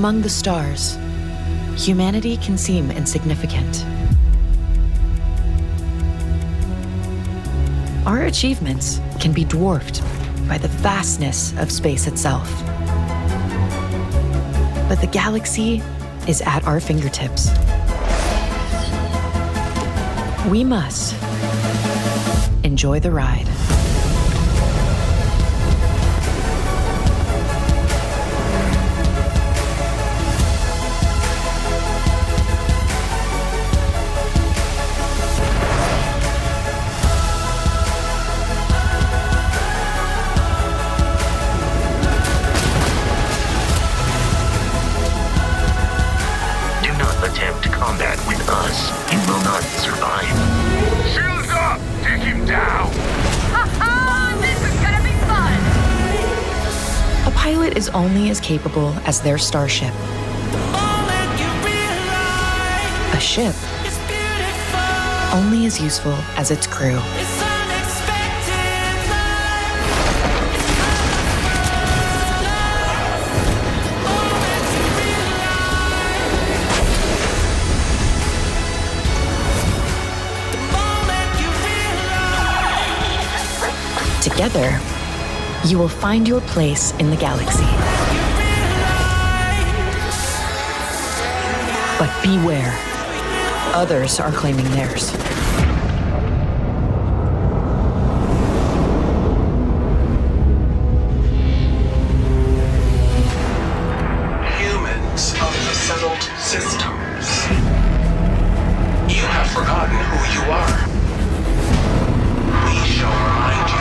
Among the stars, humanity can seem insignificant. Our achievements can be dwarfed by the vastness of space itself. But the galaxy is at our fingertips. We must enjoy the ride. Combat with us, you will not survive. Shields up! Take him down! Ha-ha! This is gonna be fun! A pilot is only as capable as their starship. A ship only as useful as its crew. Together, you will find your place in the galaxy. But beware, others are claiming theirs. Humans of the settled systems, you have forgotten who you are. We shall remind you.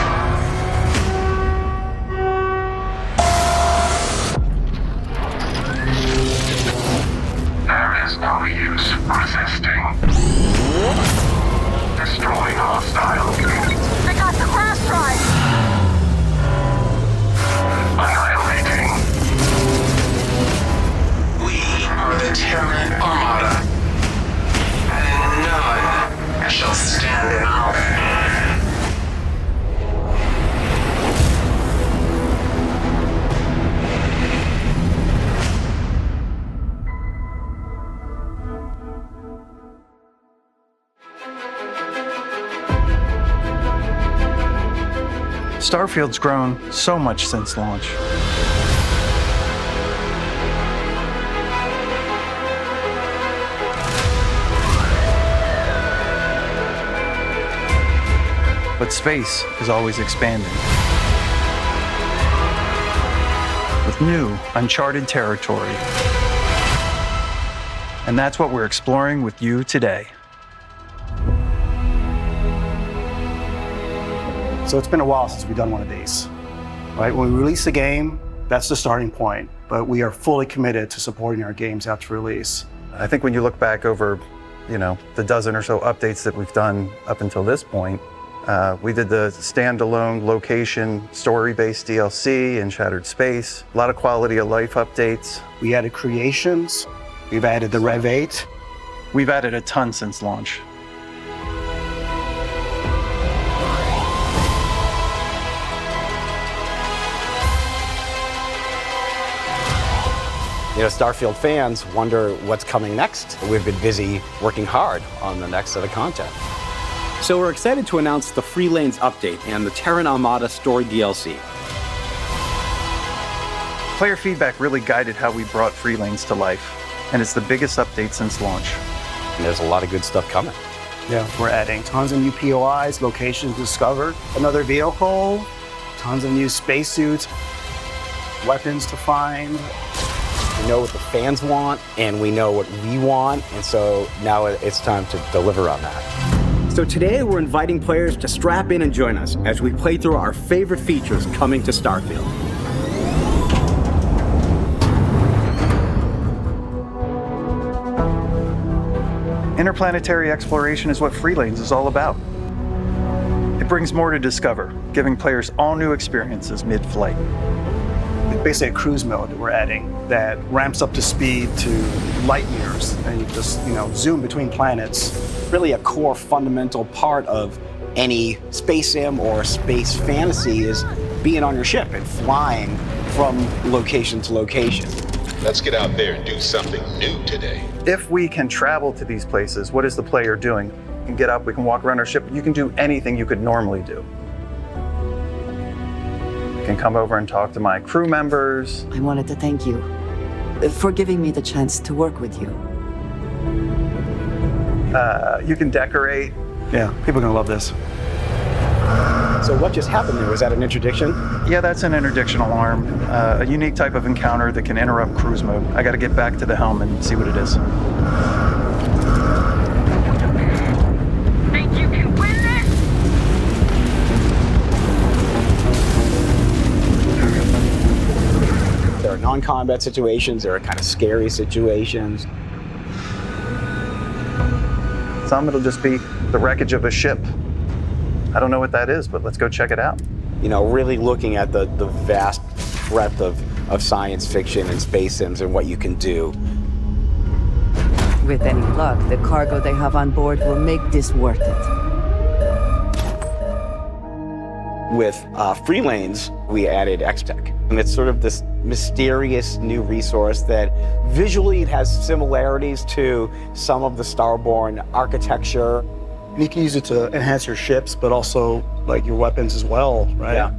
No use resisting. Destroying hostile. They got the crash drive! Annihilating. We are the Terran Armada, and none shall stand in our way. Starfield's grown so much since launch. But space is always expanding, with new, uncharted territory. And that's what we're exploring with you today. So it's been a while since we've done one of these, right? When we release a game, that's the starting point, but we are fully committed to supporting our games after release. I think when you look back over, the dozen or so updates that we've done up until this point, we did the standalone location story-based DLC in Shattered Space, a lot of quality of life updates. We added creations, we've added the Rev 8. We've added a ton since launch. Starfield fans wonder what's coming next. We've been busy working hard on the next set of content. So we're excited to announce the Free Lanes update and the Terran Armada story DLC. Player feedback really guided how we brought Free Lanes to life, and it's the biggest update since launch. And there's a lot of good stuff coming. Yeah, we're adding tons of new POIs, locations discovered, another vehicle, tons of new spacesuits, weapons to find. We know what the fans want, and we know what we want, and so now it's time to deliver on that. So today we're inviting players to strap in and join us as we play through our favorite features coming to Starfield. Interplanetary exploration is what Free Lanes is all about. It brings more to discover, giving players all new experiences mid-flight. It's basically a cruise mode that we're adding that ramps up to speed to light years, and you just zoom between planets. Really a core fundamental part of any space sim or space fantasy is being on your ship and flying from location to location. Let's get out there and do something new today. If we can travel to these places, what is the player doing? We can get up, we can walk around our ship, you can do anything you could normally do. You can come over and talk to my crew members. I wanted to thank you for giving me the chance to work with you. You can decorate. Yeah, people are gonna love this. So what just happened there? Was that an interdiction? Yeah, that's an interdiction alarm, a unique type of encounter that can interrupt cruise mode. I gotta get back to the helm and see what it is. Think you can win this? There are non-combat situations, there are kind of scary situations. Some it'll just be the wreckage of a ship. I don't know what that is, but let's go check it out. You know, really looking at the vast breadth of science fiction and space sims and what you can do. With any luck, the cargo they have on board will make this worth it. With free lanes, we added X-Tech. And it's sort of this mysterious new resource that visually it has similarities to some of the Starborn architecture. And you can use it to enhance your ships, but also like your weapons as well, right? Yeah.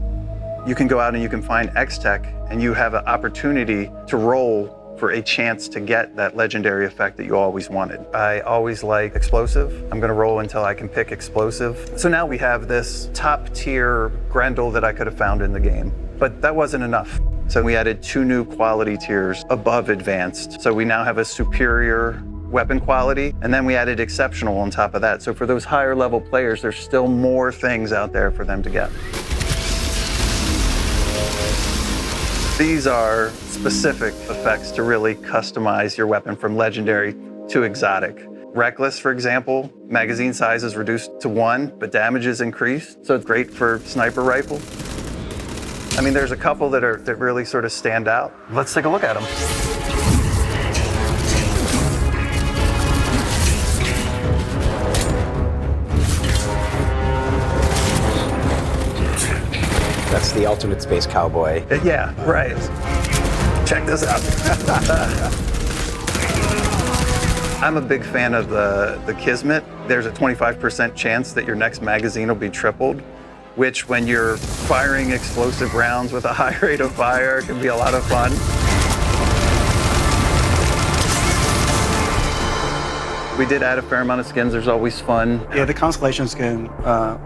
You can go out and you can find X-Tech, and you have an opportunity to roll for a chance to get that legendary effect that you always wanted. I always like explosive. I'm gonna roll until I can pick explosive. So now we have this top tier Grendel that I could have found in the game, but that wasn't enough. So we added 2 new quality tiers above advanced. So we now have a superior weapon quality, and then we added exceptional on top of that. So for those higher level players, there's still more things out there for them to get. These are specific effects to really customize your weapon from legendary to exotic. Reckless, for example, magazine size is reduced to 1, but damage is increased, so it's great for sniper rifle. I mean, there's a couple that really sort of stand out. Let's take a look at them. That's the ultimate space cowboy. Yeah, right. Check this out. I'm a big fan of the Kismet. There's a 25% chance that your next magazine will be tripled, which when you're firing explosive rounds with a high rate of fire can be a lot of fun. We did add a fair amount of skins. There's always fun. Yeah, the Constellation skin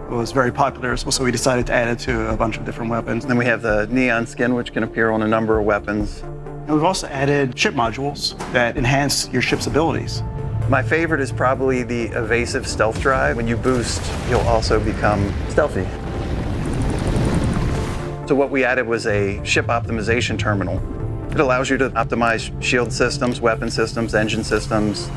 was very popular, so we decided to add it to a bunch of different weapons. Then we have the Neon skin, which can appear on a number of weapons. And we've also added ship modules that enhance your ship's abilities. My favorite is probably the evasive stealth drive. When you boost, you'll also become stealthy. So what we added was a ship optimization terminal. It allows you to optimize shield systems, weapon systems, engine systems.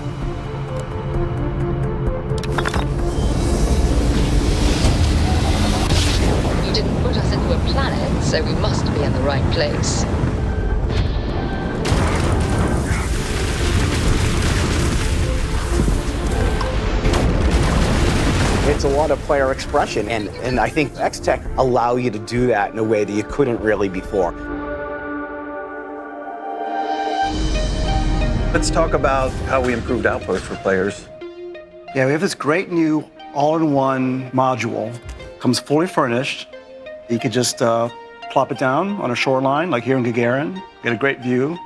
You didn't put us into a planet, so we must be in the right place. It's a lot of player expression, and I think X-Tech allow you to do that in a way that you couldn't really before. Let's talk about how we improved Outpost for players. Yeah, we have this great new all-in-one module. Comes fully furnished. You could just plop it down on a shoreline, like here in Gagarin. Get a great view.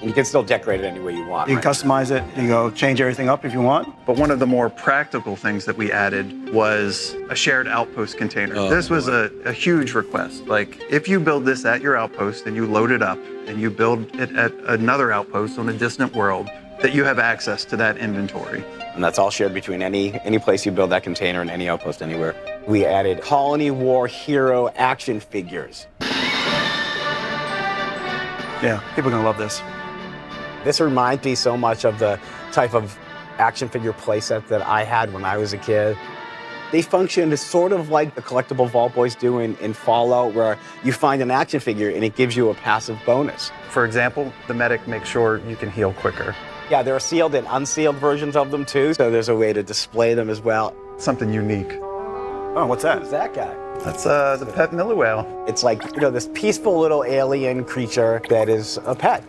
And you can still decorate it any way you want. You can customize it. You can go change everything up if you want. But one of the more practical things that we added was a shared outpost container. This was a huge request. Like, if you build this at your outpost and you load it up and you build it at another outpost on a distant world, that you have access to that inventory. And that's all shared between any place you build that container and any outpost anywhere. We added Colony War Hero action figures. Yeah, people are gonna love this. This reminds me so much of the type of action figure playset that I had when I was a kid. They function sort of like the collectible Vault Boys do in Fallout, where you find an action figure and it gives you a passive bonus. For example, the medic makes sure you can heal quicker. Yeah, there are sealed and unsealed versions of them too, so there's a way to display them as well. Something unique. Oh, what's that? Who's that guy? That's the pet Miller whale. It's like, this peaceful little alien creature that is a pet.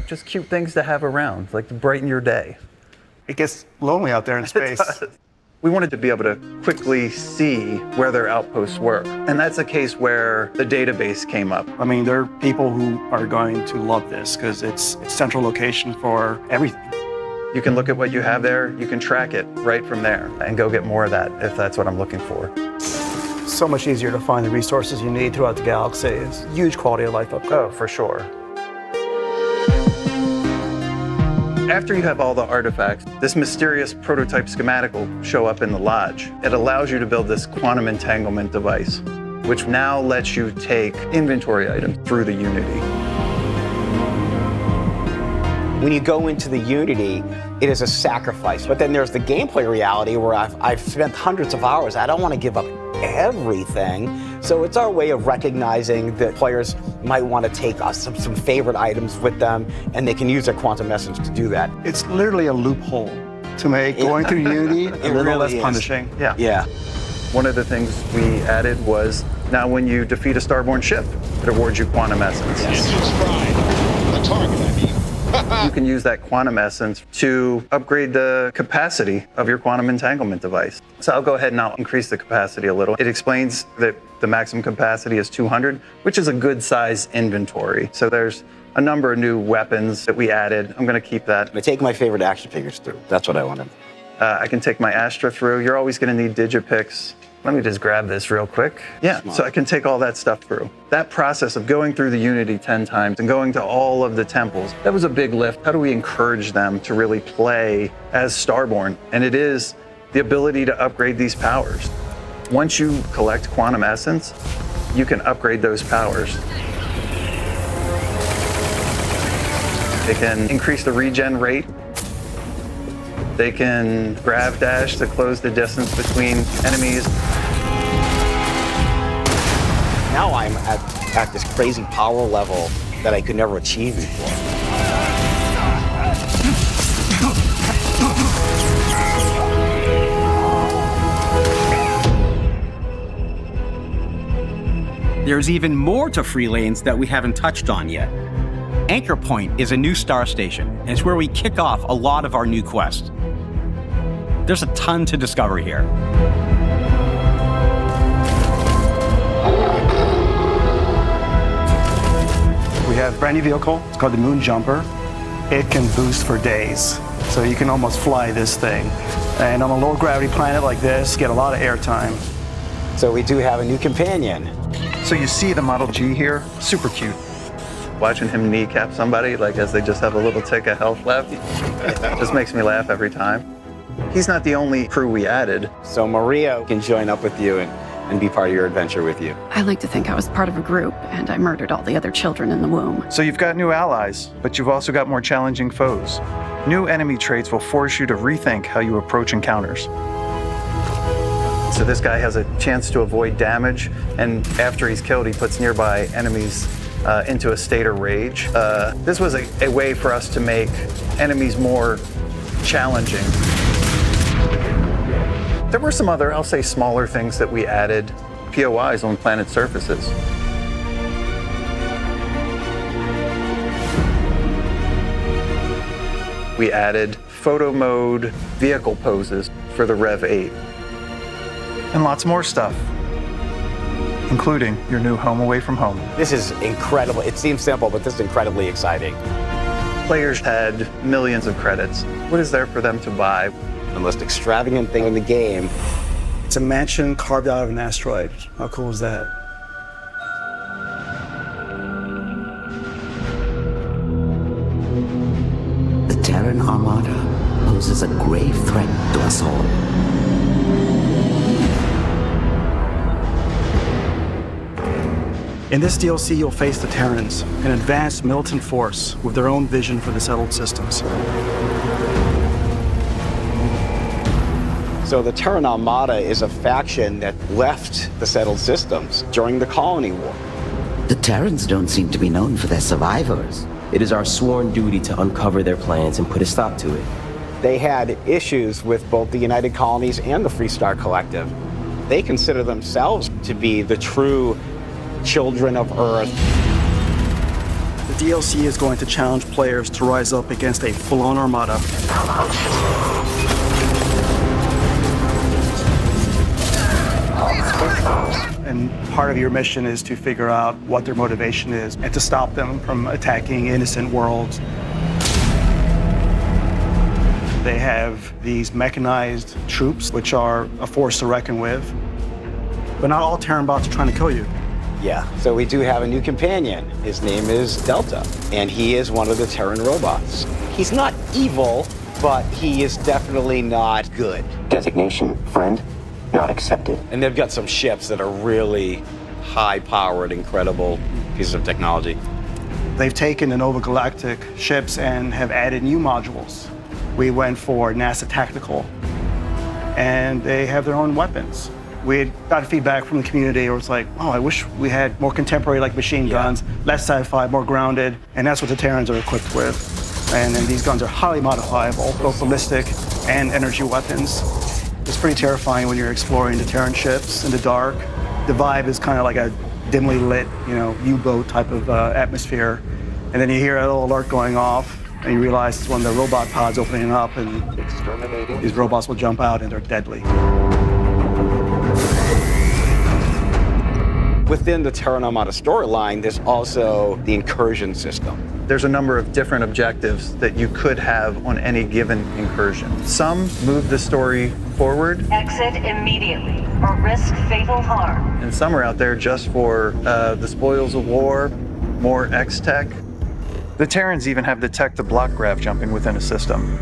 Just cute things to have around, like to brighten your day. It gets lonely out there in space. We wanted to be able to quickly see where their outposts were. And that's a case where the database came up. I mean, there are people who are going to love this because it's central location for everything. You can look at what you have there, you can track it right from there and go get more of that if that's what I'm looking for. So much easier to find the resources you need throughout the galaxy. It's huge quality of life upgrade. Oh, for sure. After you have all the artifacts, this mysterious prototype schematic will show up in the lodge. It allows you to build this quantum entanglement device, which now lets you take inventory items through the Unity. When you go into the Unity, it is a sacrifice. But then there's the gameplay reality where I've spent hundreds of hours. I don't want to give up everything. So it's our way of recognizing that players might want to take some favorite items with them, and they can use their quantum essence to do that. It's literally a loophole to make going through Unity a little really less is. punishing. Yeah. One of the things we added was now when you defeat a starborn ship, it awards you quantum essence. Engines fried. The target, I mean. You can use that quantum essence to upgrade the capacity of your quantum entanglement device. So I'll go ahead and I'll increase the capacity a little. It explains that the maximum capacity is 200, which is a good size inventory. So there's a number of new weapons that we added. I'm going to keep that. I take my favorite action figures through. That's what I wanted. I can take my Astra through. You're always going to need Digipix. Let me just grab this real quick. Yeah, so I can take all that stuff through. That process of going through the Unity 10 times and going to all of the temples, that was a big lift. How do we encourage them to really play as Starborn? And it is the ability to upgrade these powers. Once you collect quantum essence, you can upgrade those powers. They can increase the regen rate. They can grav dash to close the distance between enemies. Now I'm at this crazy power level that I could never achieve before. There's even more to Free Lanes that we haven't touched on yet. Anchor Point is a new star station, and it's where we kick off a lot of our new quests. There's a ton to discover here. We have a brand new vehicle. It's called the Moon Jumper. It can boost for days. So you can almost fly this thing. And on a low gravity planet like this, get a lot of airtime. So we do have a new companion. So you see the Model G here, super cute. Watching him kneecap somebody, like as they just have a little tick of health left, just makes me laugh every time. He's not the only crew we added. So Maria can join up with you and be part of your adventure with you. I like to think I was part of a group, and I murdered all the other children in the womb. So you've got new allies, but you've also got more challenging foes. New enemy traits will force you to rethink how you approach encounters. So this guy has a chance to avoid damage, and after he's killed, he puts nearby enemies into a state of rage. This was a way for us to make enemies more challenging. There were some other, I'll say, smaller things that we added, POIs on planet surfaces. We added photo mode vehicle poses for the Rev 8. And lots more stuff, including your new home away from home. This is incredible. It seems simple, but this is incredibly exciting. Players had millions of credits. What is there for them to buy? The most extravagant thing in the game. It's a mansion carved out of an asteroid. How cool is that? The Terran Armada poses a grave threat to us all. In this DLC, you'll face the Terrans, an advanced militant force with their own vision for the settled systems. So the Terran Armada is a faction that left the settled systems during the Colony War. The Terrans don't seem to be known for their survivors. It is our sworn duty to uncover their plans and put a stop to it. They had issues with both the United Colonies and the Free Star Collective. They consider themselves to be the true children of Earth. The DLC is going to challenge players to rise up against a full-on armada. And part of your mission is to figure out what their motivation is and to stop them from attacking innocent worlds. They have these mechanized troops, which are a force to reckon with. But not all Terran bots are trying to kill you. Yeah, so we do have a new companion. His name is Delta, and he is one of the Terran robots. He's not evil, but he is definitely not good. Designation, friend, not accepted. And they've got some ships that are really high-powered, incredible pieces of technology. They've taken the Nova Galactic ships and have added new modules. We went for NASA Tactical, and they have their own weapons. We had got feedback from the community where it's like, oh, I wish we had more contemporary like machine guns, less sci-fi, more grounded, and that's what the Terrans are equipped with. And then these guns are highly modifiable, both ballistic and energy weapons. It's pretty terrifying when you're exploring the Terran ships in the dark. The vibe is kind of like a dimly lit, U-boat type of atmosphere. And then you hear a little alert going off, and you realize it's one of the robot pods opening up, and these robots will jump out, and they're deadly. Within the Terran Armada storyline, there's also the incursion system. There's a number of different objectives that you could have on any given incursion. Some move the story forward. Exit immediately or risk fatal harm. And some are out there just for the spoils of war, more X-Tech. The Terrans even have the tech to block grav jumping within a system.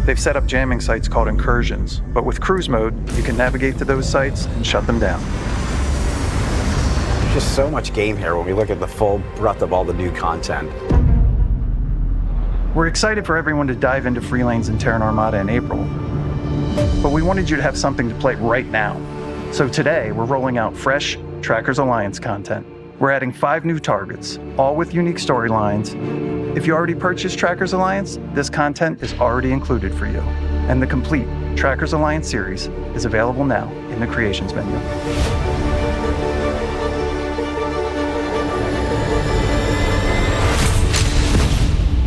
They've set up jamming sites called incursions, but with cruise mode, you can navigate to those sites and shut them down. There's just so much game here when we look at the full breadth of all the new content. We're excited for everyone to dive into Free Lanes and Terran Armada in April, but we wanted you to have something to play right now. So today, we're rolling out fresh Trackers Alliance content. We're adding 5 new targets, all with unique storylines. If you already purchased Trackers Alliance, this content is already included for you. And the complete Trackers Alliance series is available now in the Creations menu.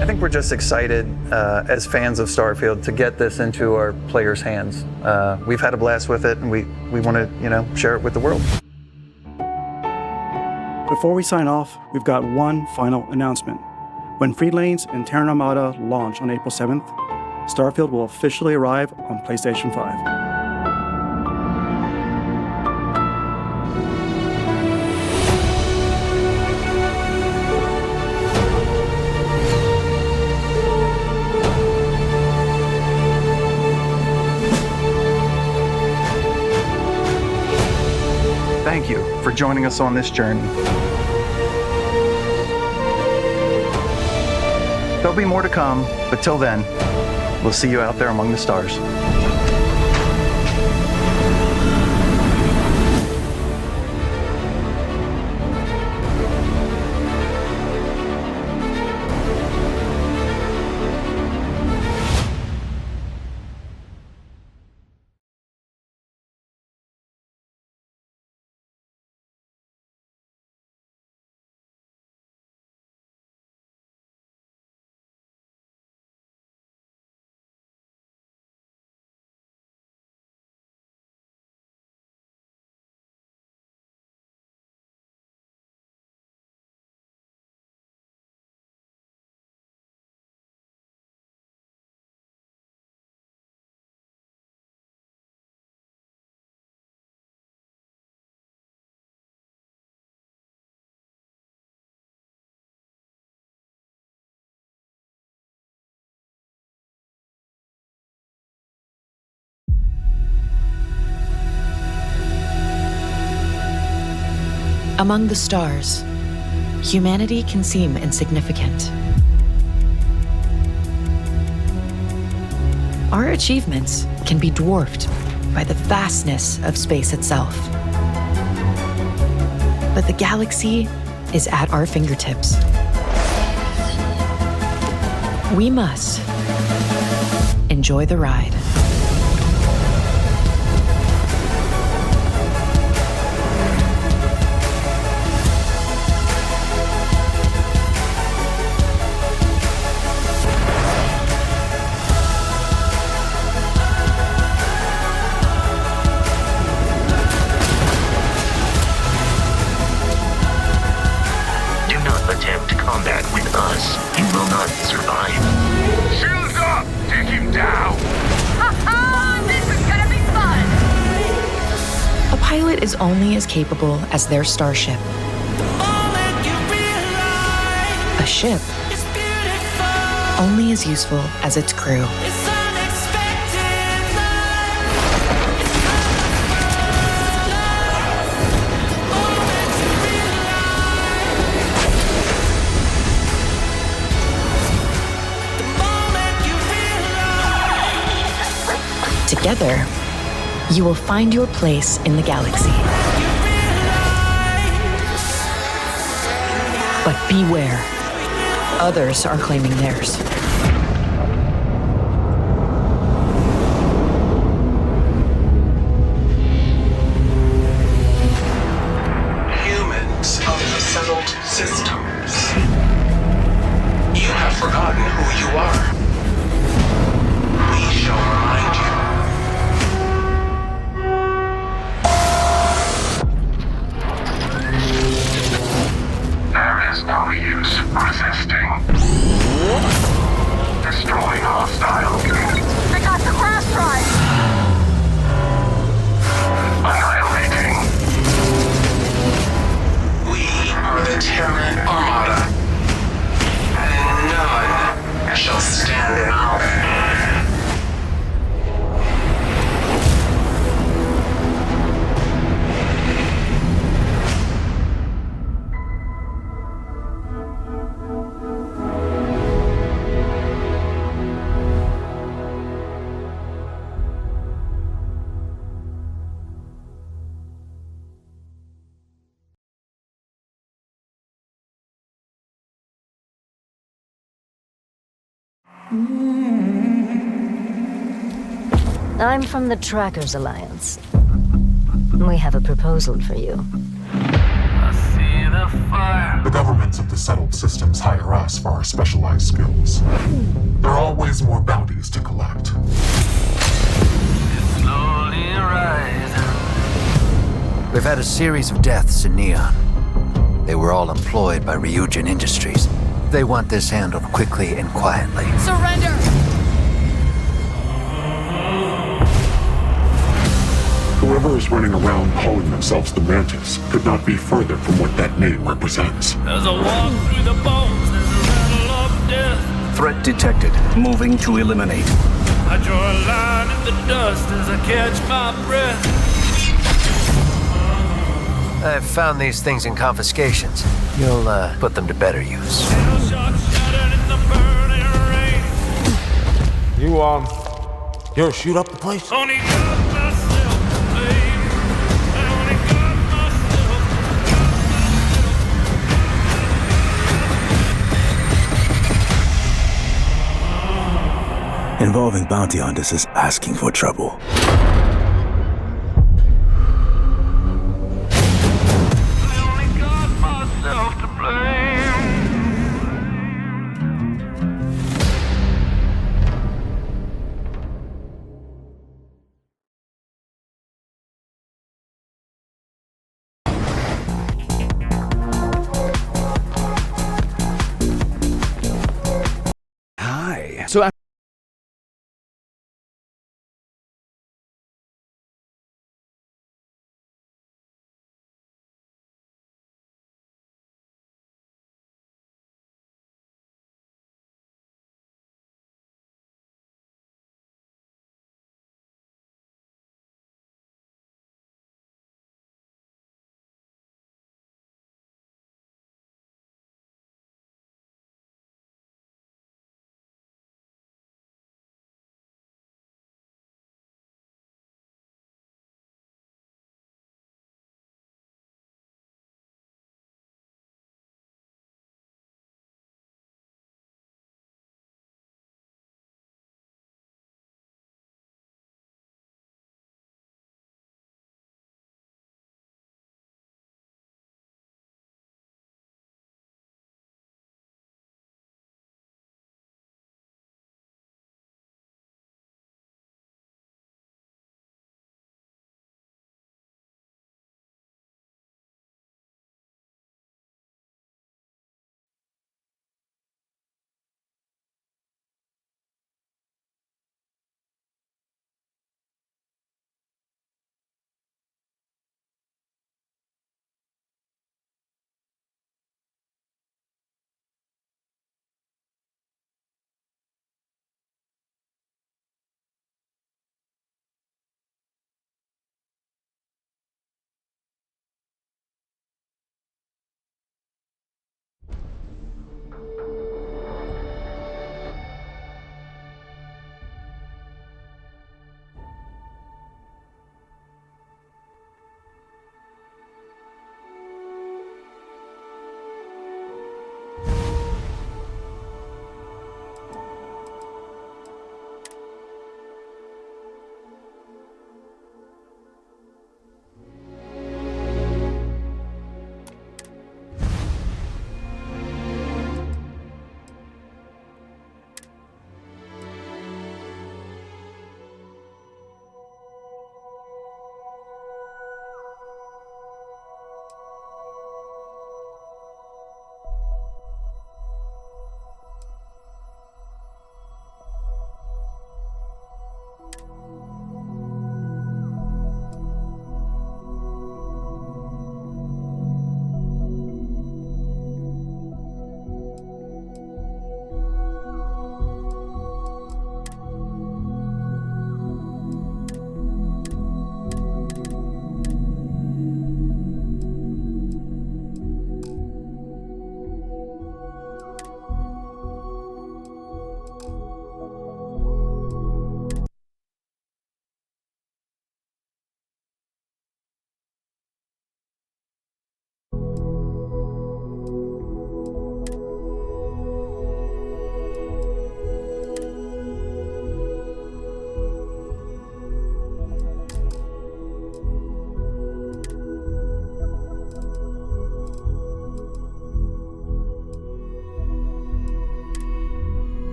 I think we're just excited as fans of Starfield to get this into our players' hands. We've had a blast with it, and we want to, share it with the world. Before we sign off, we've got one final announcement. When Free Lanes and Terran Armada launch on April 7th, Starfield will officially arrive on PlayStation 5. Thank you for joining us on this journey. There'll be more to come, but till then, we'll see you out there among the stars. Among the stars, humanity can seem insignificant. Our achievements can be dwarfed by the vastness of space itself. But the galaxy is at our fingertips. We must enjoy the ride. Do not attempt combat with us. You will not survive. Shields up! Take him down! Ha-ha! This is gonna be fun! A pilot is only as capable as their starship. A ship only as useful as its crew. Together, you will find your place in the galaxy. But beware, others are claiming theirs. Humans of the settled systems. You have forgotten who you are. We shall remind you. There is no use resisting. Destroying hostile. They got the crash drive! Annihilating. We are the Terran Armada. And none shall stand in our way. I'm from the Trackers Alliance. We have a proposal for you. The governments of the settled systems hire us for our specialized skills. There are always more bounties to collect. We've had a series of deaths in Neon. They were all employed by Ryujin Industries. They want this handled quickly and quietly. Surrender! Whoever is running around calling themselves the Mantis could not be further from what that name represents. As I walk through the bones, there's a rattle of death. Threat detected. Moving to eliminate. I draw a line in the dust as I catch my breath. I've found these things in confiscations. You'll, put them to better use. Shot shattered in the burning rain. You'll shoot up the place? Only got myself to blame. I only got myself. Involving bounty hunters is asking for trouble. So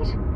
right?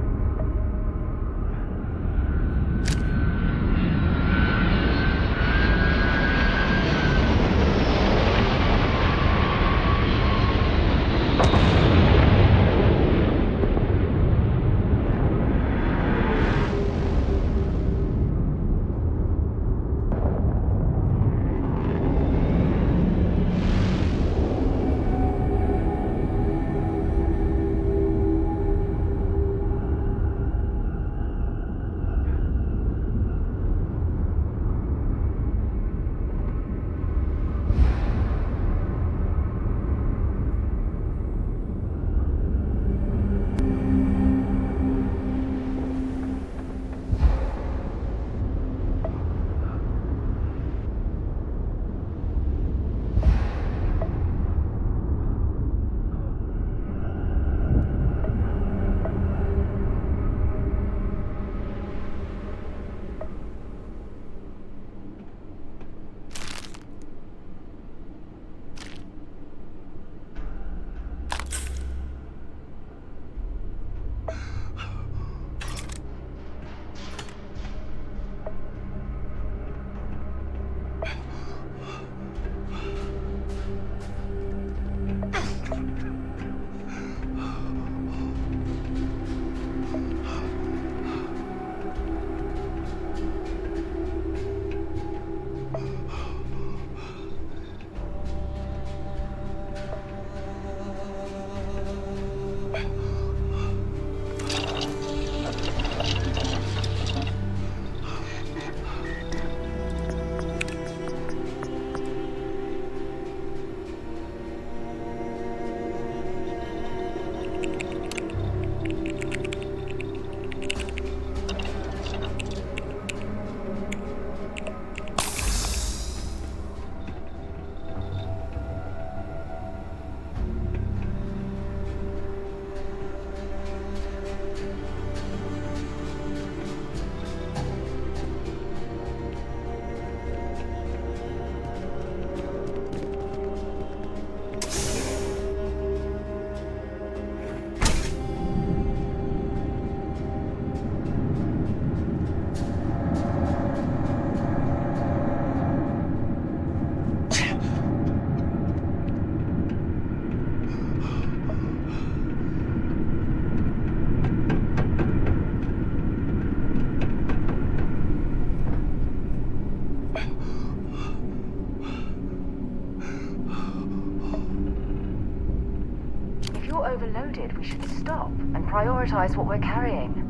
Overloaded, we should stop and prioritize what we're carrying.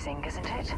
confusing, isn't it?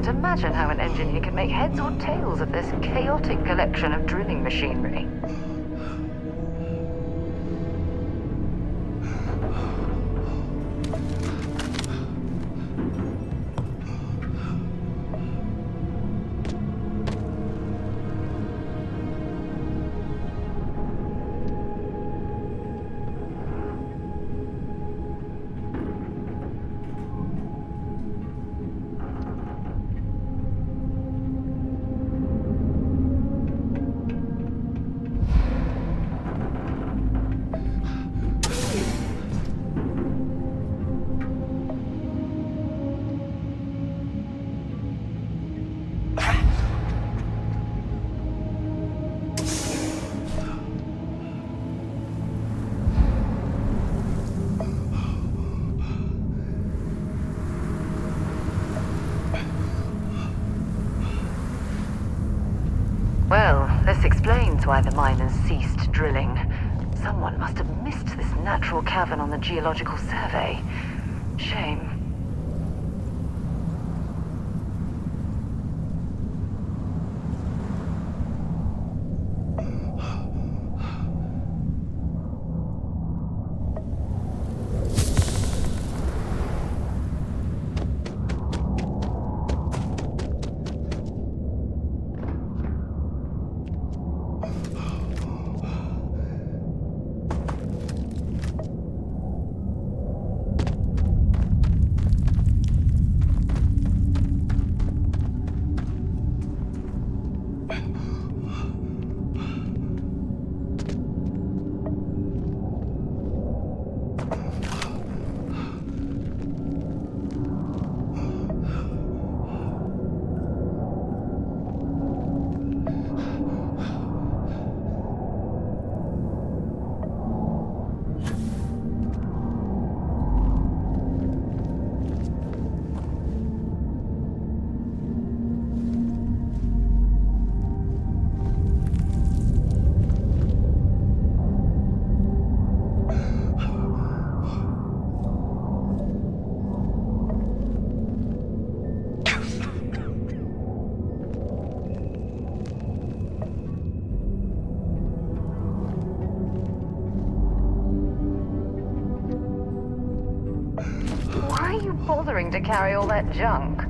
can't imagine how an engineer can make heads or tails of this chaotic collection of drilling machinery. Well, this explains why the miners ceased drilling. Someone must have missed this natural cavern on the geological survey. Shame. Why are you bothering to carry all that junk?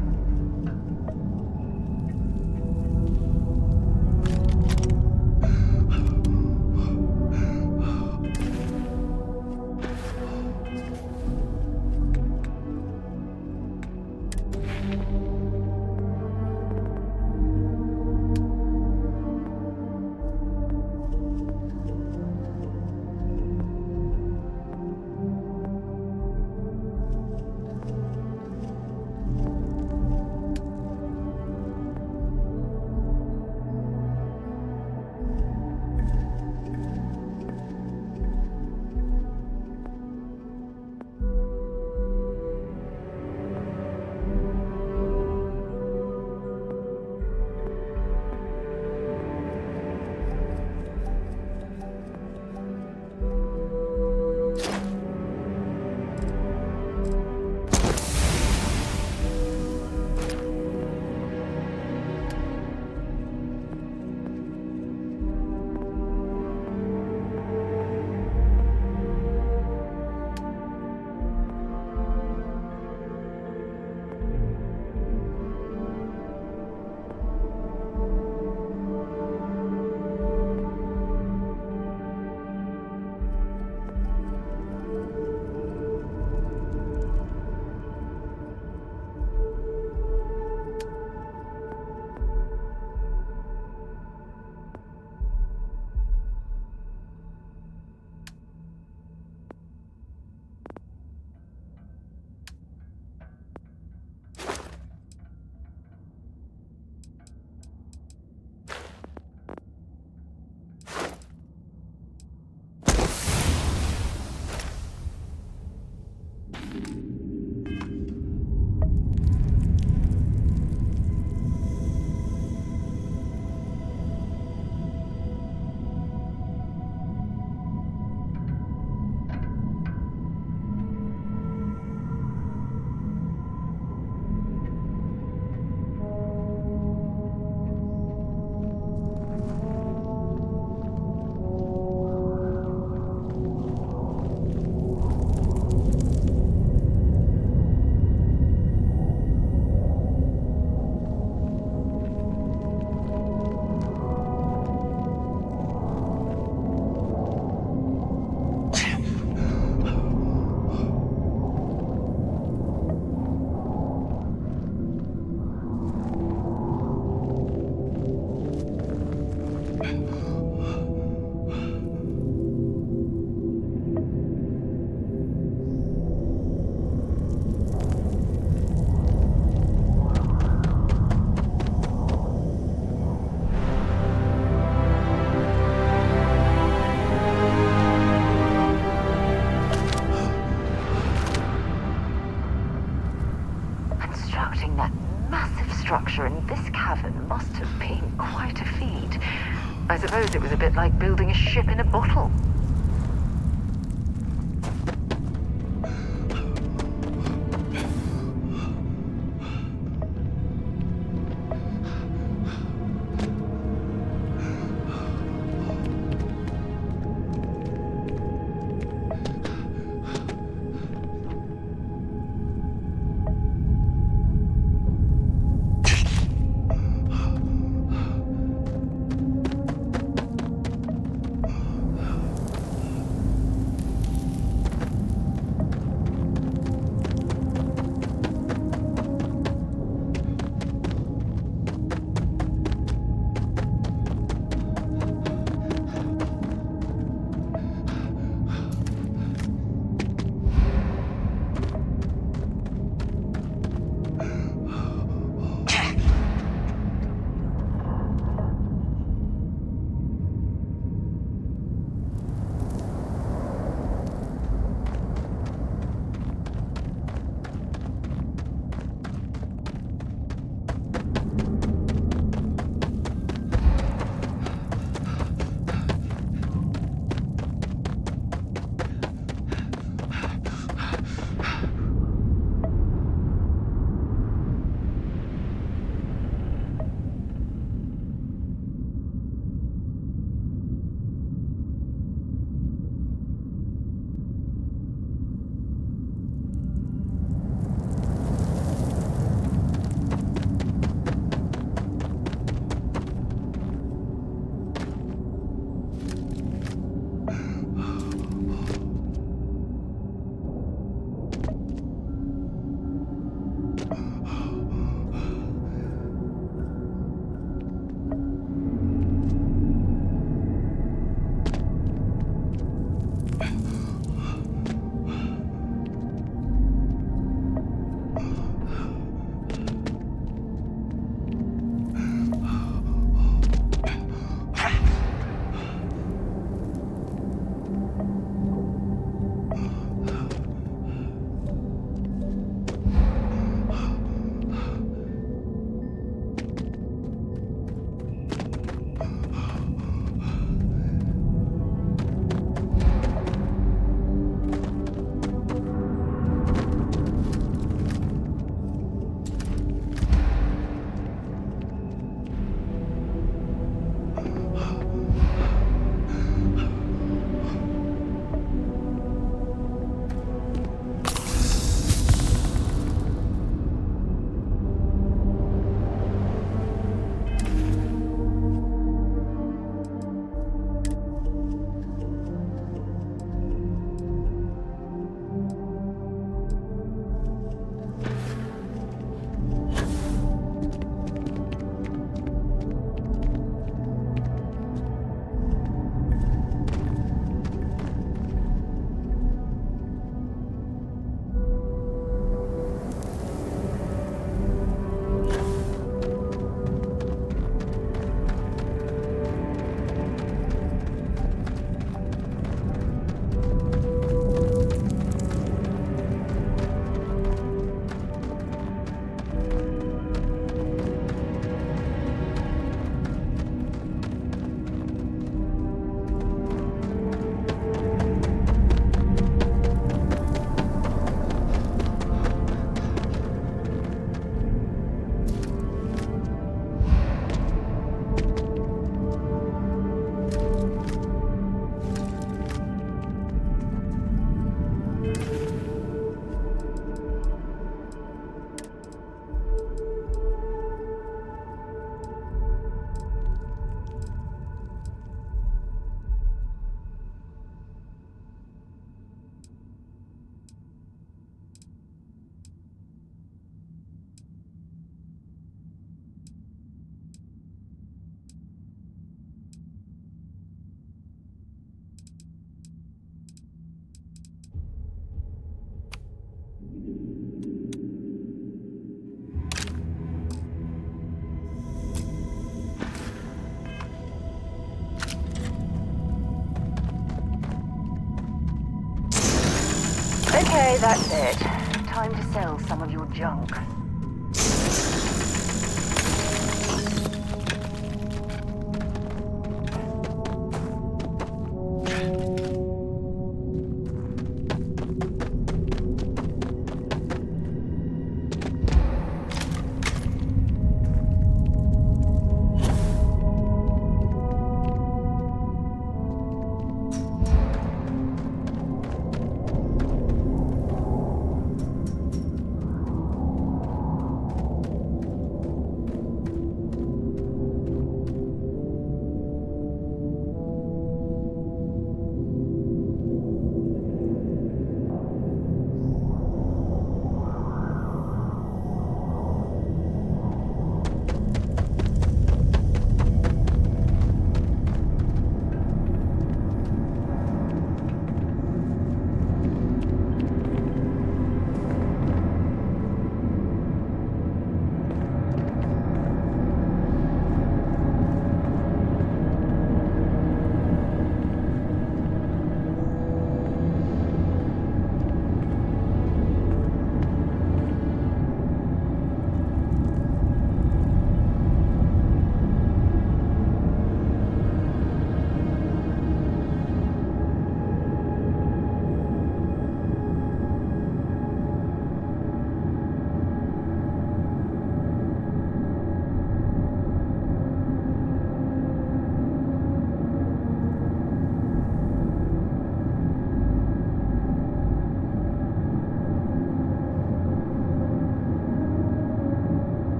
structure in this cavern must have been quite a feat. I suppose it was a bit like building a ship in a bottle. Okay, that's it. Time to sell some of your junk.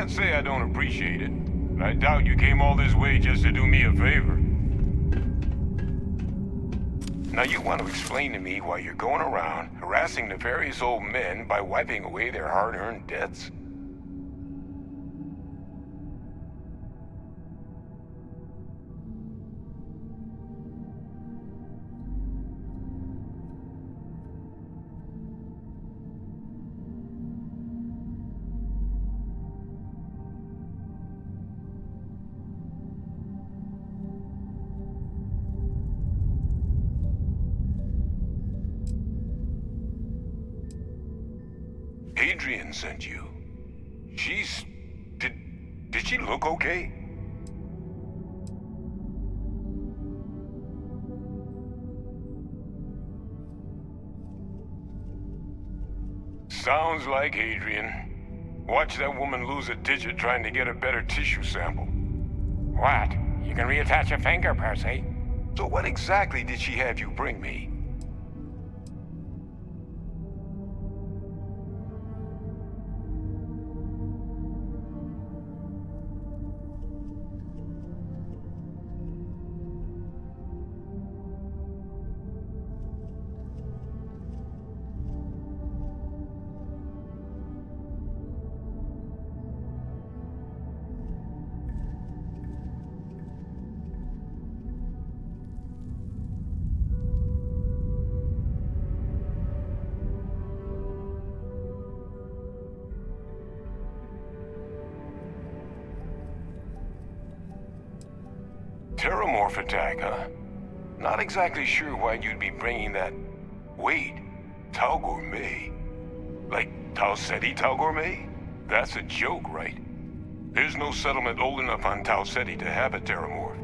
can't say I don't appreciate it. I doubt you came all this way just to do me a favor. Now you want to explain to me why you're going around harassing nefarious old men by wiping away their hard-earned debts? Adrian sent you. Did she look okay? Sounds like Adrian. Watch that woman lose a digit trying to get a better tissue sample. What? You can reattach a finger, Percy. So what exactly did she have you bring me? Terramorph attack, huh? Not exactly sure why you'd be bringing that... Wait, Tau Gourmet? Like Tau Ceti Tau Gourmet? That's a joke, right? There's no settlement old enough on Tau Ceti to have a Terramorph.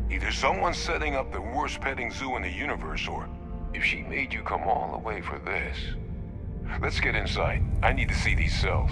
Either someone's setting up the worst petting zoo in the universe, or if she made you come all the way for this. Let's get inside. I need to see these cells.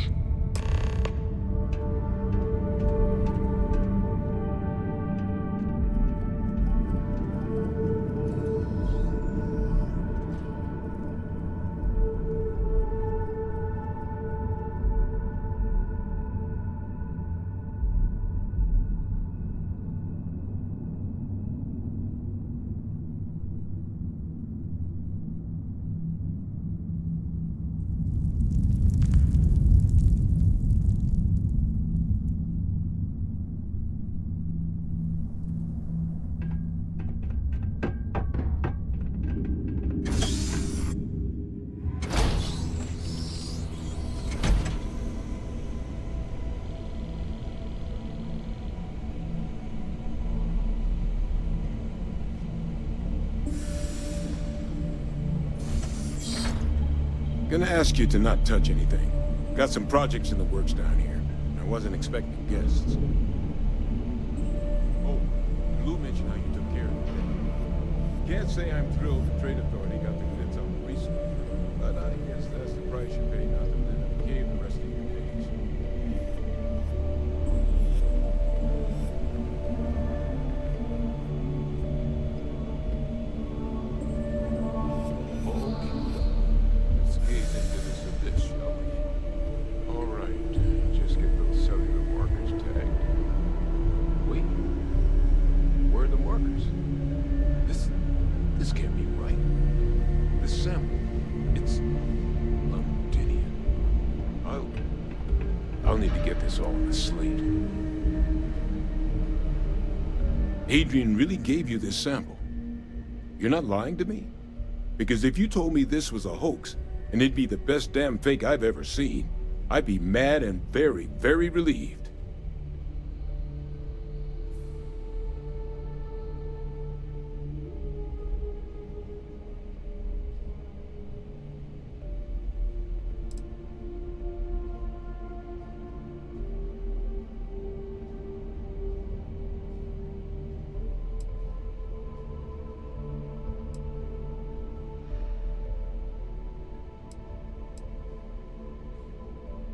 Gonna ask you to not touch anything. Got some projects in the works down here. I wasn't expecting guests. Oh, Lou mentioned how you took care of it. Can't say I'm thrilled the Trade Authority got the goods on the recently, but I guess that's the price you pay not to live in the cave the rest of your days. Adrian really gave you this sample. You're not lying to me? Because if you told me this was a hoax, and it'd be the best damn fake I've ever seen, I'd be mad and very, very relieved.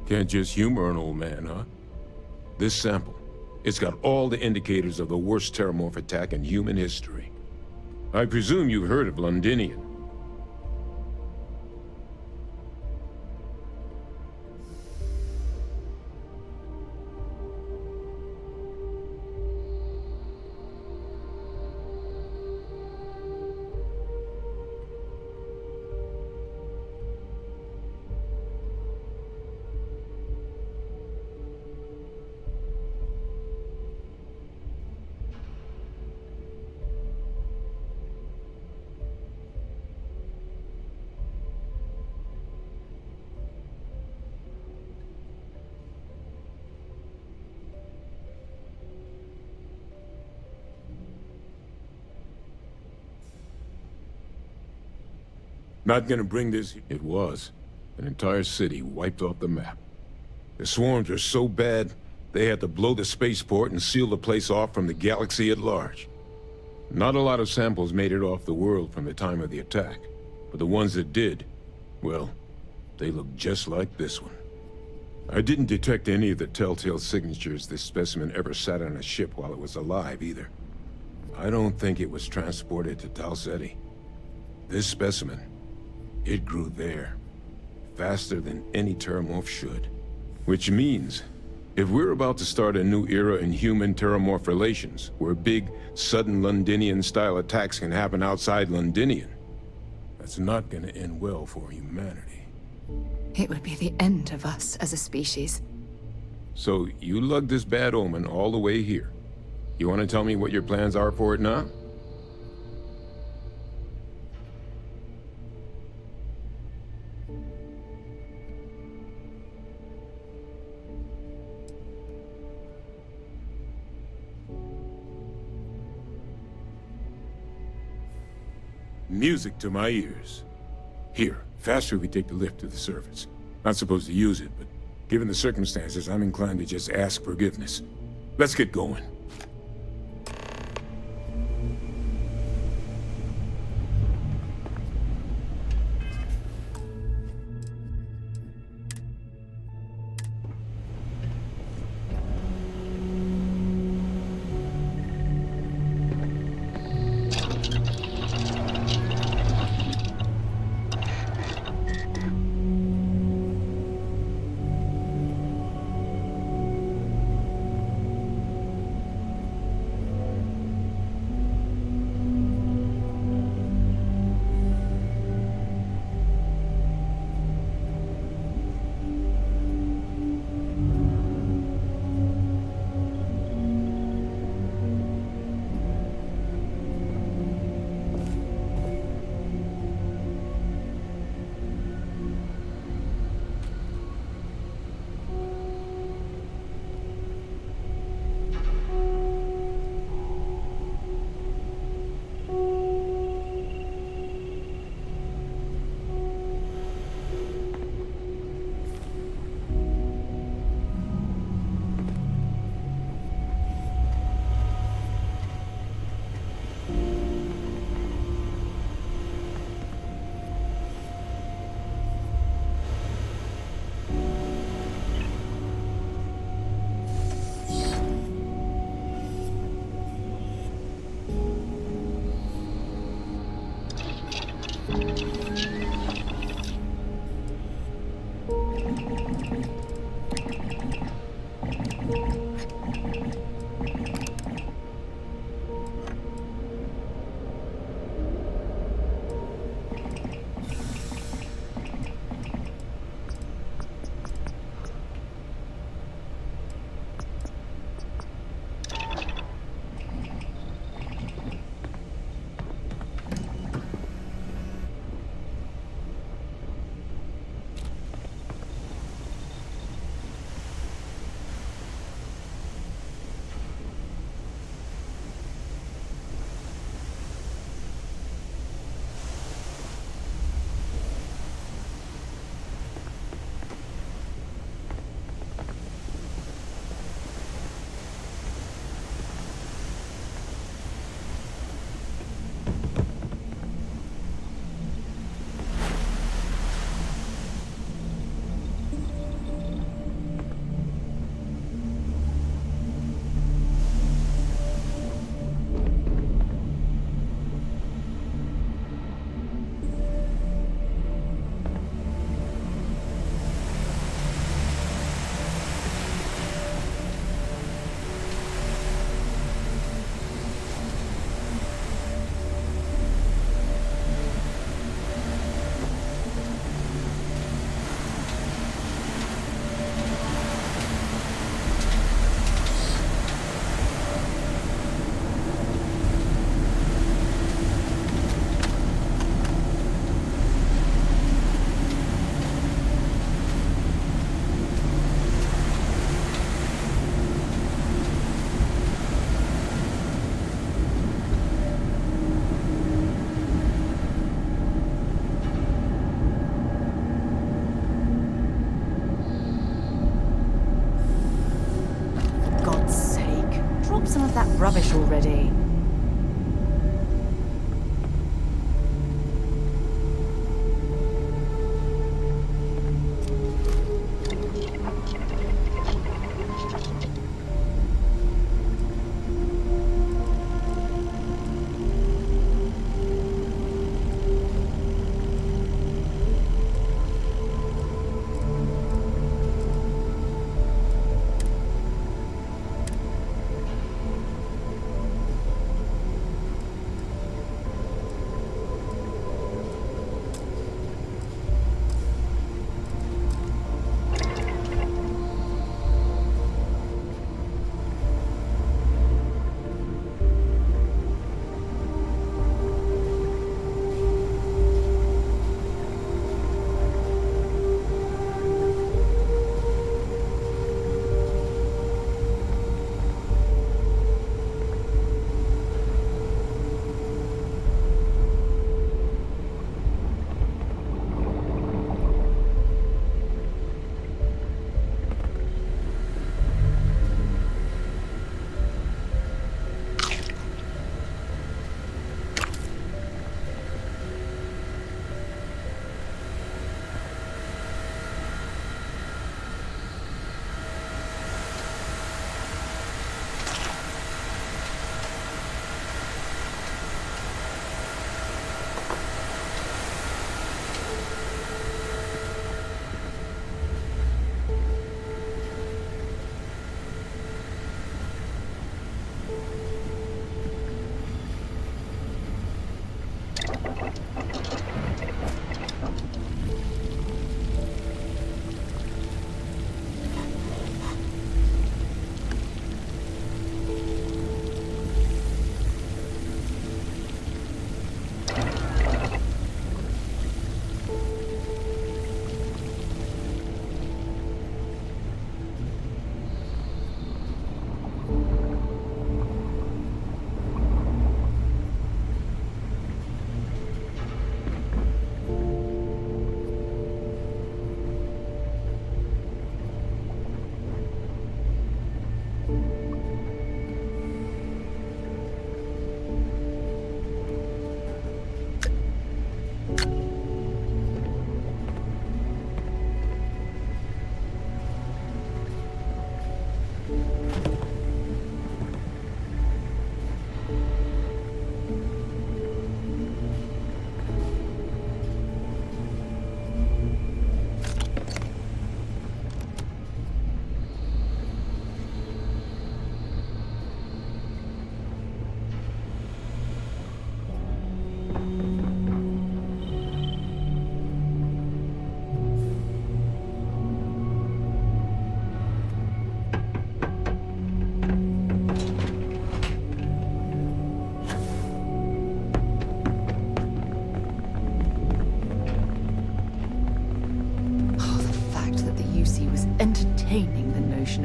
Can't just humor an old man, huh? This sample, it's got all the indicators of the worst Terramorph attack in human history. I presume you've heard of Londinian. Not gonna bring this... It was. An entire city wiped off the map. The swarms were so bad, they had to blow the spaceport and seal the place off from the galaxy at large. Not a lot of samples made it off the world from the time of the attack, but the ones that did, well, they look just like this one. I didn't detect any of the telltale signatures this specimen ever sat on a ship while it was alive, either. I don't think it was transported to Tau Ceti. This specimen, it grew there, faster than any terramorph should. Which means, if we're about to start a new era in human-terramorph relations, where big, sudden Londinian-style attacks can happen outside Londinian, that's not gonna end well for humanity. It would be the end of us as a species. So, you lugged this bad omen all the way here. You want to tell me what your plans are for it now? Music to my ears. Here, faster we take the lift to the surface. Not supposed to use it, but given the circumstances, I'm inclined to just ask forgiveness. Let's get going.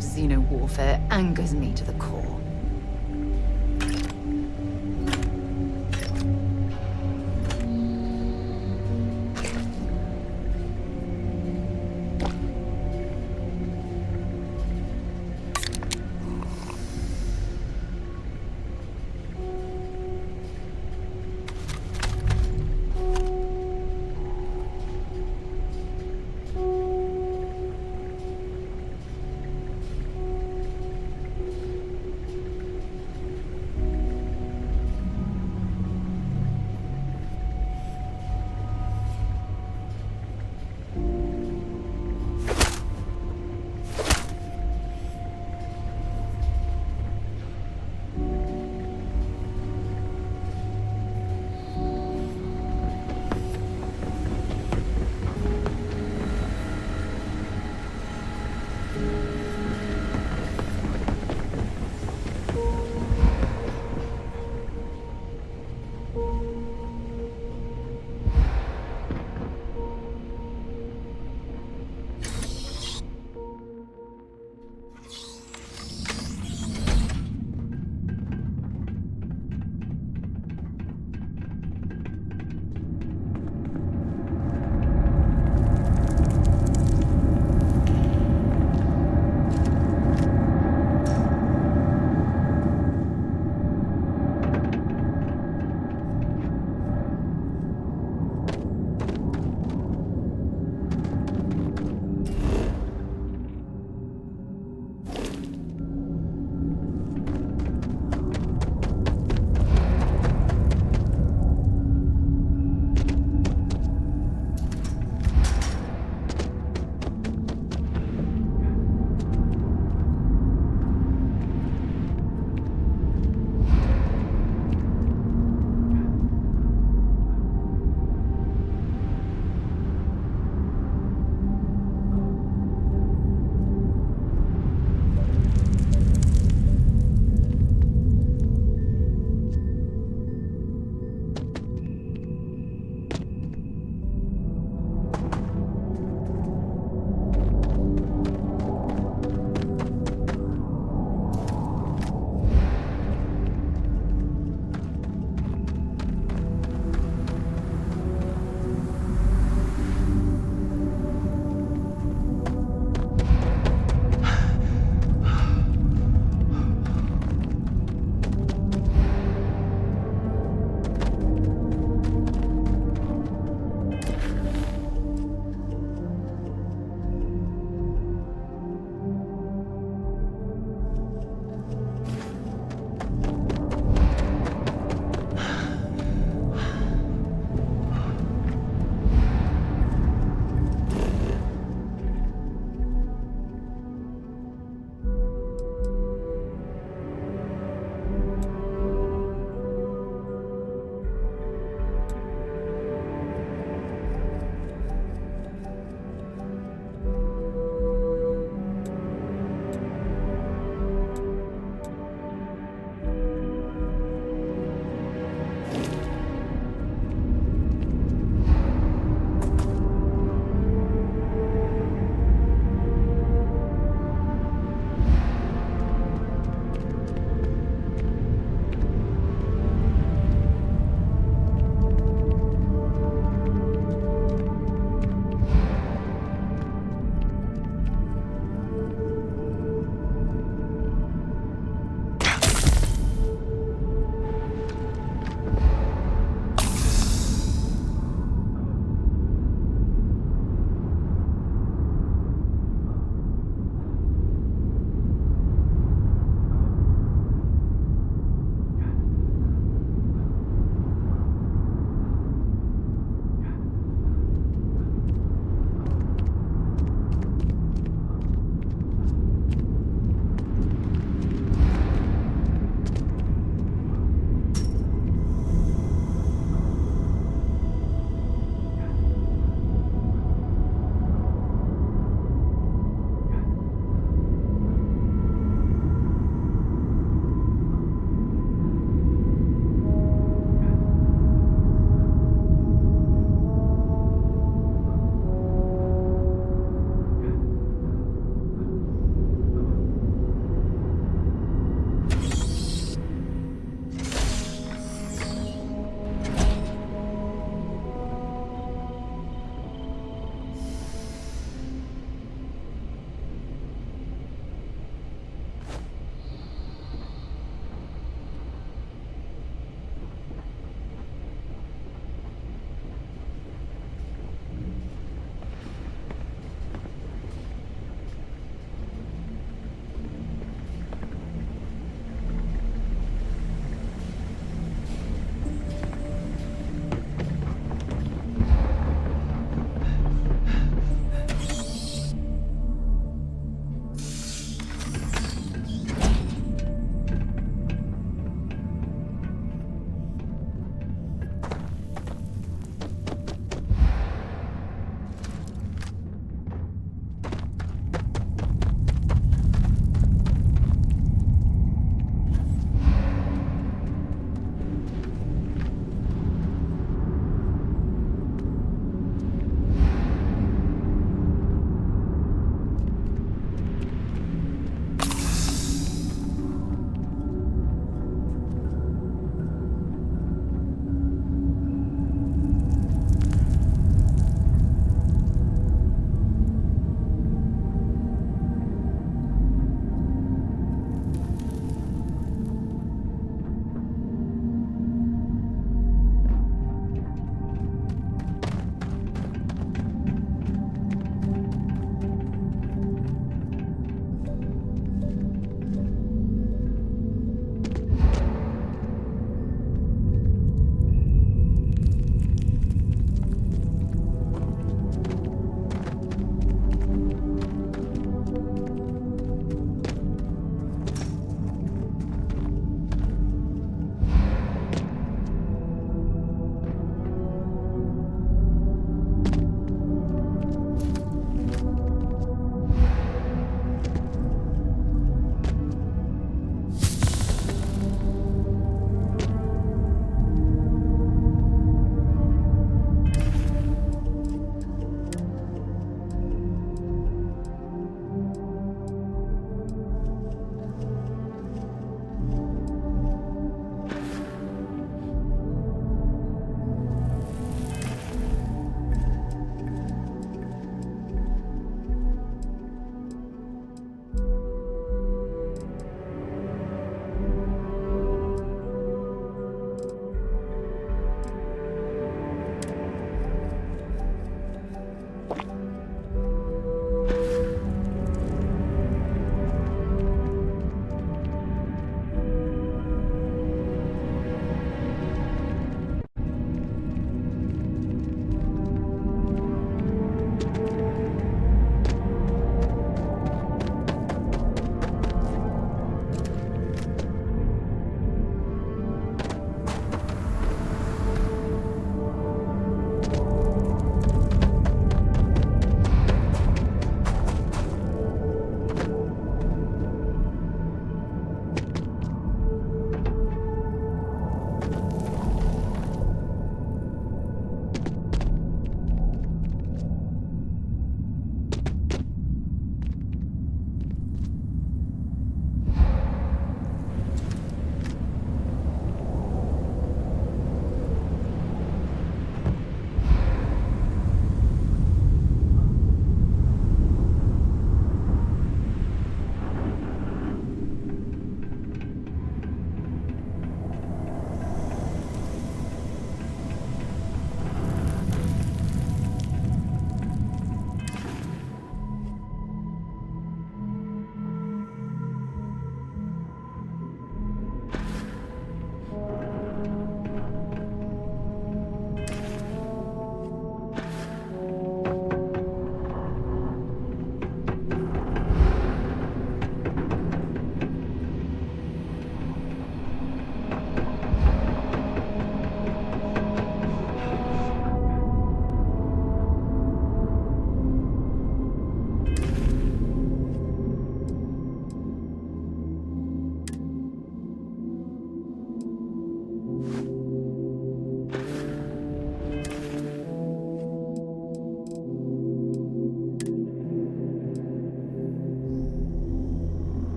of xeno-warfare angers me to the core.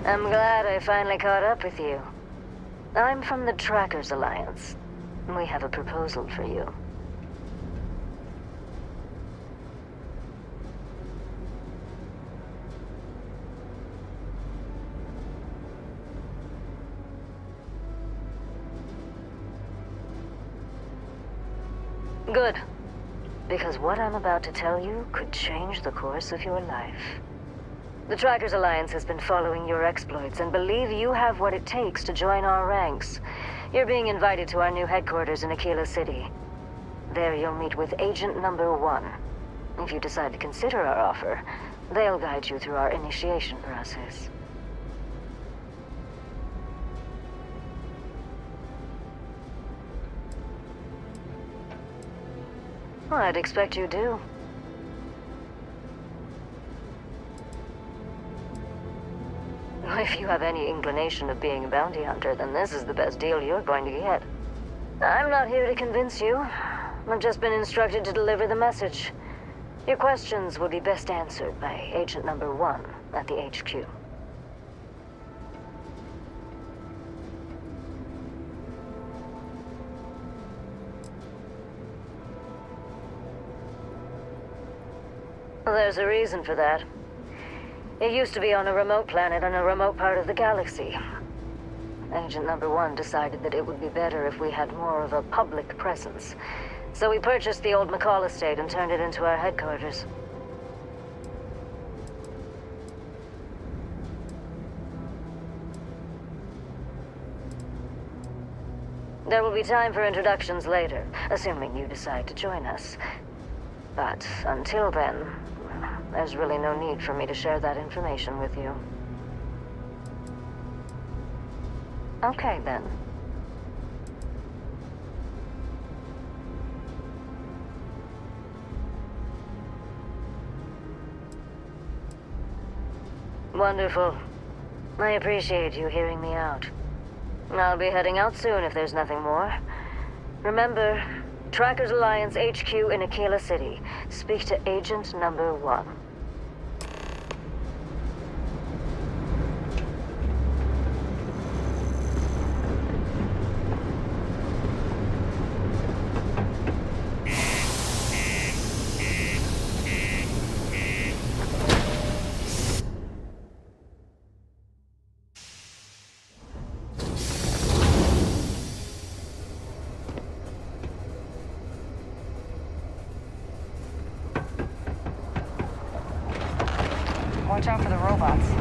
I'm glad I finally caught up with you. I'm from the Trackers Alliance. We have a proposal for you. Good. Because what I'm about to tell you could change the course of your life. The Trackers Alliance has been following your exploits and believe you have what it takes to join our ranks. You're being invited to our new headquarters in Aquila City. There you'll meet with Agent Number 1. If you decide to consider our offer, they'll guide you through our initiation process. Well, I'd expect you do. If you have any inclination of being a bounty hunter, then this is the best deal you're going to get. I'm not here to convince you. I've just been instructed to deliver the message. Your questions will be best answered by Agent Number 1 at the HQ. There's a reason for that. It used to be on a remote planet in a remote part of the galaxy. Agent Number 1 decided that it would be better if we had more of a public presence. So we purchased the old McCall estate and turned it into our headquarters. There will be time for introductions later, assuming you decide to join us. But until then, there's really no need for me to share that information with you. Okay, then. Wonderful. I appreciate you hearing me out. I'll be heading out soon if there's nothing more. Remember, Trackers Alliance HQ in Aquila City. Speak to Agent Number 1. Watch out for the robots.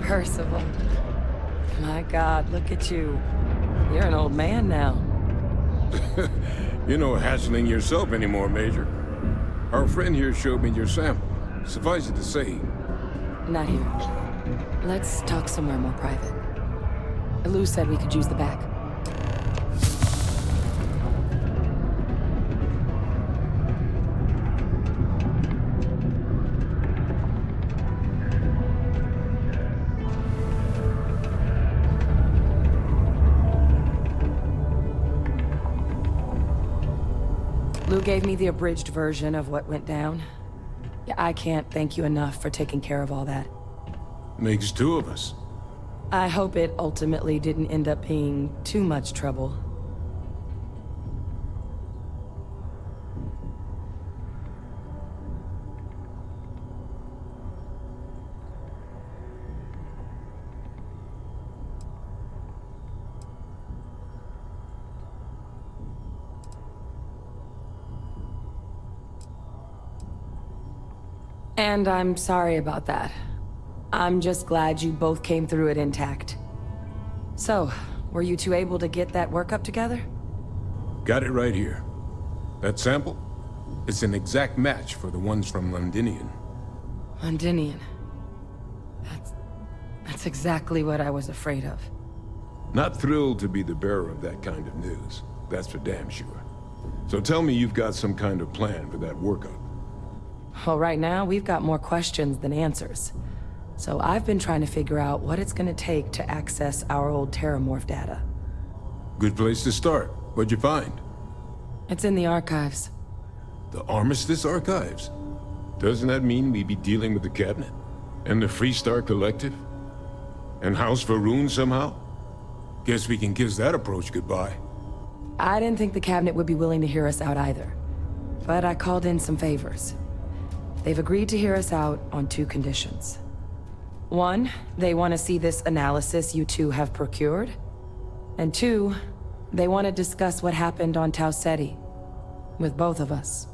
Percival. My God, look at you. You're an old man now. You're no hassling yourself anymore, Major. Our friend here showed me your sample. Suffice it to say... Not here. Let's talk somewhere more private. Lou said we could use the back. Lou gave me the abridged version of what went down. Yeah, I can't thank you enough for taking care of all that. Makes two of us. I hope it ultimately didn't end up being too much trouble. And I'm sorry about that. I'm just glad you both came through it intact. So, were you two able to get that workup together? Got it right here. That sample? It's an exact match for the ones from Londinian. Londinian. That's exactly what I was afraid of. Not thrilled to be the bearer of that kind of news. That's for damn sure. So tell me you've got some kind of plan for that workup. Well, right now, we've got more questions than answers. So I've been trying to figure out what it's gonna take to access our old Terramorph data. Good place to start. What'd you find? It's in the archives. The Armistice Archives? Doesn't that mean we'd be dealing with the Cabinet? And the Freestar Collective? And House Varun somehow? Guess we can kiss that approach goodbye. I didn't think the Cabinet would be willing to hear us out either. But I called in some favors. They've agreed to hear us out on 2 conditions. 1, they want to see this analysis you two have procured. And 2, they want to discuss what happened on Tau Ceti. With both of us.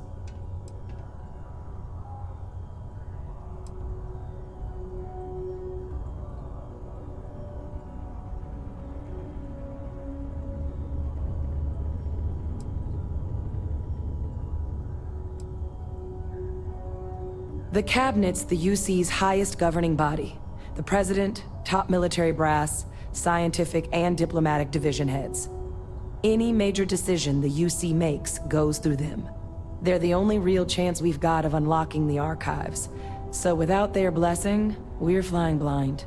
The Cabinet's the UC's highest governing body. The President, top military brass, scientific and diplomatic division heads. Any major decision the UC makes goes through them. They're the only real chance we've got of unlocking the archives. So without their blessing, we're flying blind.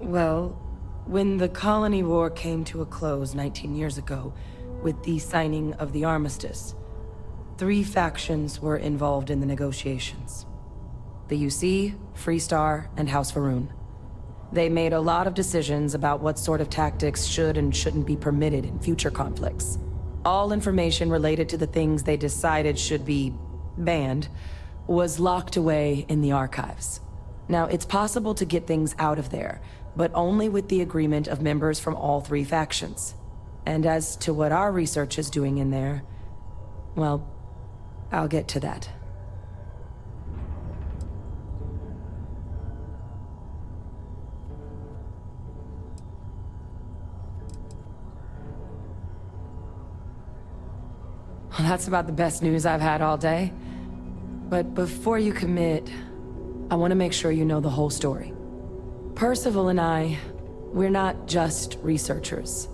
Well, when the colony war came to a close 19 years ago, with the signing of the armistice, 3 factions were involved in the negotiations. The UC, Freestar, and House Varun. They made a lot of decisions about what sort of tactics should and shouldn't be permitted in future conflicts. All information related to the things they decided should be banned was locked away in the archives. Now, it's possible to get things out of there, but only with the agreement of members from all 3 factions. And as to what our research is doing in there, well, I'll get to that. Well, that's about the best news I've had all day. But before you commit, I want to make sure you know the whole story. Percival and I, we're not just researchers.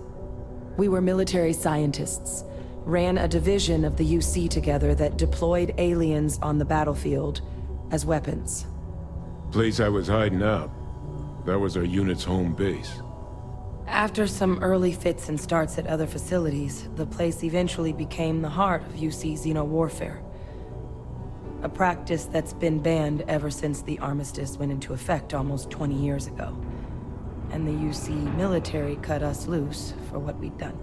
We were military scientists, ran a division of the UC together that deployed aliens on the battlefield as weapons. Place I was hiding out. That was our unit's home base. After some early fits and starts at other facilities, the place eventually became the heart of UC xeno-warfare. A practice that's been banned ever since the armistice went into effect almost 20 years ago. And the UC military cut us loose for what we'd done.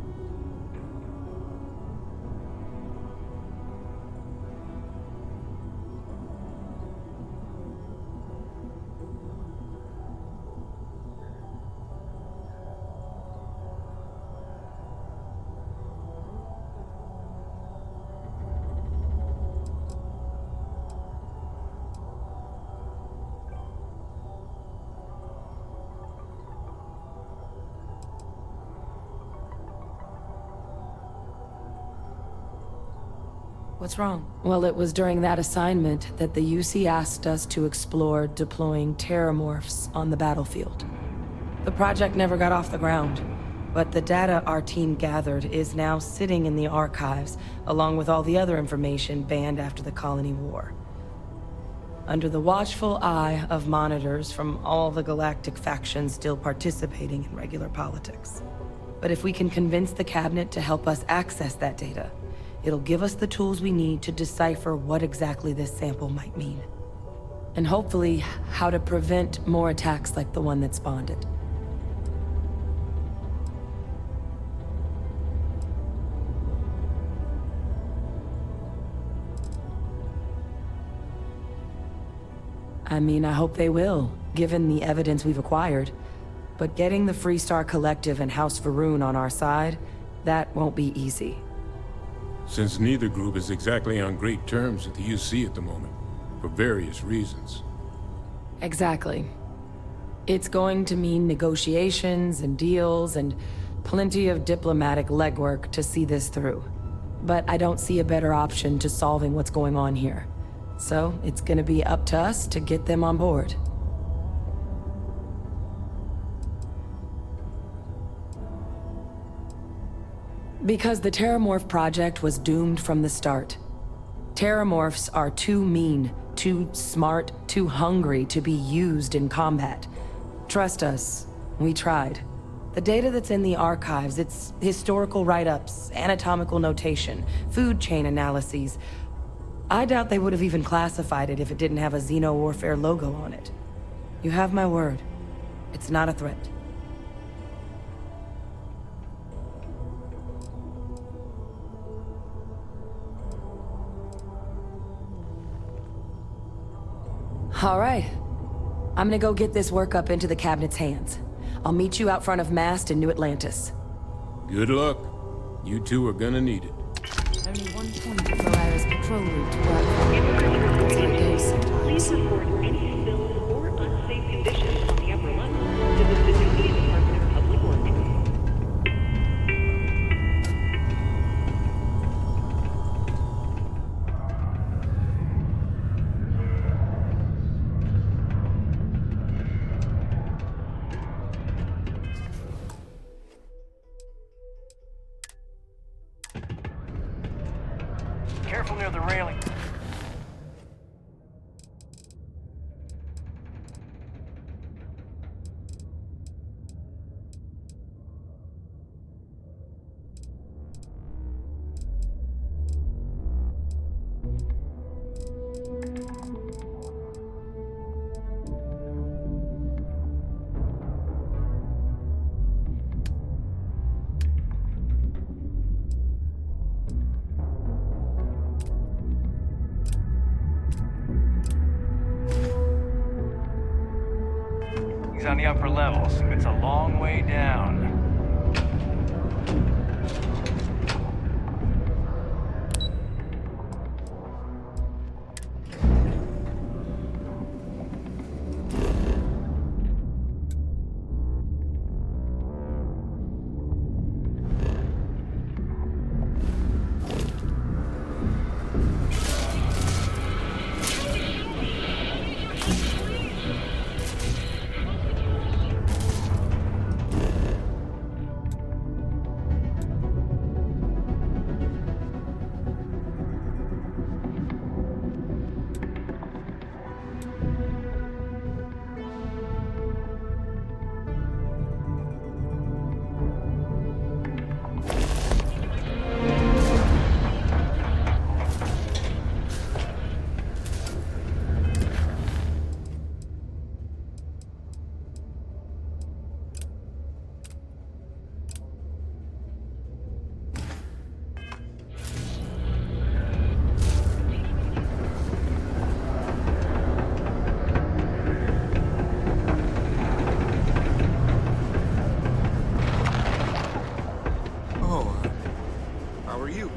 What's wrong? Well, it was during that assignment that the UC asked us to explore deploying terramorphs on the battlefield. The project never got off the ground, but the data our team gathered is now sitting in the archives, along with all the other information banned after the colony war. Under the watchful eye of monitors from all the galactic factions still participating in regular politics. But if we can convince the Cabinet to help us access that data, it'll give us the tools we need to decipher what exactly this sample might mean. And hopefully, how to prevent more attacks like the one that spawned it. I mean, I hope they will, given the evidence we've acquired. But getting the Freestar Collective and House Varun on our side, that won't be easy. Since neither group is exactly on great terms with the UC at the moment, for various reasons. Exactly. It's going to mean negotiations and deals and plenty of diplomatic legwork to see this through. But I don't see a better option to solving what's going on here. So it's gonna be up to us to get them on board. Because the Terramorph project was doomed from the start. Terramorphs are too mean, too smart, too hungry to be used in combat. Trust us, we tried. The data that's in the archives, it's historical write-ups, anatomical notation, food chain analyses. I doubt they would have even classified it if it didn't have a Xeno-Warfare logo on it. You have my word. It's not a threat. All right. I'm gonna go get this work up into the cabinet's hands. I'll meet you out front of Mast in New Atlantis. Good luck. You two are gonna need it. Only one point of Valera's patrol route to work from. That's how it goes sometimes. Please report any spills or unsafe conditions on the upper level to the Nvidia Department of Public Works. Careful near the railing. He's on the upper levels. It's a long way down. How are you?